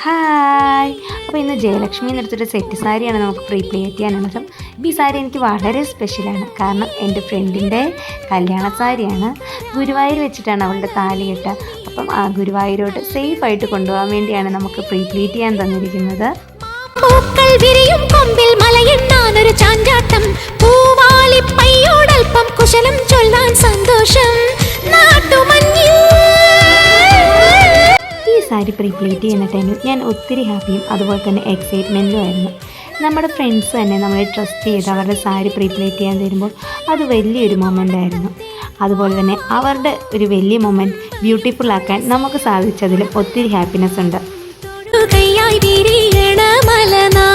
Hi. അപ്പോൾ ഇന്ന് Jayalakshmi എന്നെടുത്തൊരു set സാരിയാണ് നമുക്ക് പ്രീപ്ലേറ്റ് ചെയ്യാനുള്ളത്. ഈ സാരി എനിക്ക് വളരെ സ്പെഷ്യലാണ്. കാരണം എൻ്റെ ഫ്രണ്ടിൻ്റെ കല്യാണ സാരിയാണ്. ഗുരുവായൂർ വെച്ചിട്ടാണ് അവളുടെ താലികെട്ട്. അപ്പം ആ ഗുരുവായൂരോട്ട് സേഫായിട്ട് കൊണ്ടുപോകാൻ വേണ്ടിയാണ് നമുക്ക് പ്രീപ്ലേറ്റ് ചെയ്യാൻ തന്നിരിക്കുന്നത്. പൂക്കൾ വിരിയും കൊമ്പിൽ മലയെണ്ണാനൊരു ചാഞ്ചാട്ടം, പൂവാലിപ്പയ്യോടൽപ്പം കുശലം ചൊല്ലാൻ സന്തോഷം നാട്ടുമഞ്ഞിൽ. ഈ സാരി പ്രീപ്ലേറ്റ് ചെയ്യുന്ന ടൈമിൽ ഞാൻ ഒത്തിരി ഹാപ്പിയും അതുപോലെ തന്നെ എക്സൈറ്റ്മെൻറ്റും ആയിരുന്നു. നമ്മുടെ ഫ്രണ്ട്സ് തന്നെ നമ്മളെ ട്രസ്റ്റ് ചെയ്ത് അവരുടെ സാരി പ്രീപ്ലേറ്റ് ചെയ്യാൻ തരുമ്പോൾ അത് വലിയൊരു മൊമെൻ്റ് ആയിരുന്നു. അതുപോലെ തന്നെ അവരുടെ ഒരു വലിയ മൊമെൻറ്റ് ബ്യൂട്ടിഫുൾ ആക്കാൻ നമുക്ക് സാധിച്ചതിലും ഒത്തിരി ഹാപ്പിനെസ് ഉണ്ട്. കൈയായി വിരിയണ മലനാ